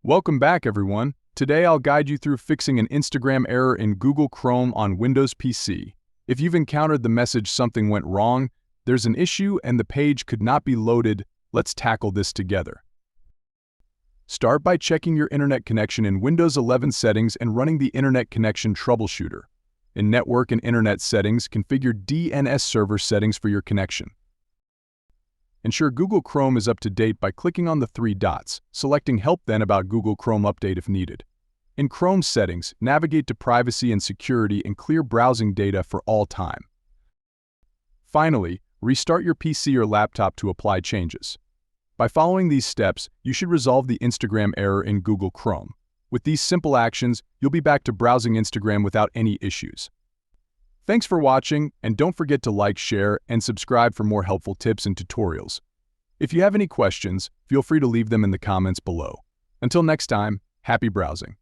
Welcome back, everyone. Today I'll guide you through fixing an Instagram error in Google Chrome on Windows PC. If you've encountered the message "something went wrong," there's an issue and the page could not be loaded. Let's tackle this together. Start by checking your internet connection in Windows 11 settings and running the Internet Connection Troubleshooter. In Network and Internet Settings, configure DNS server settings for your connection. Ensure Google Chrome is up to date by clicking on the three dots, selecting Help, then About Google Chrome Update if needed. In Chrome settings, navigate to Privacy and Security and clear browsing data for all time. Finally, restart your PC or laptop to apply changes. By following these steps, you should resolve the Instagram error in Google Chrome. With these simple actions, you'll be back to browsing Instagram without any issues. Thanks for watching, and don't forget to like, share, and subscribe for more helpful tips and tutorials. If you have any questions, feel free to leave them in the comments below. Until next time, happy browsing.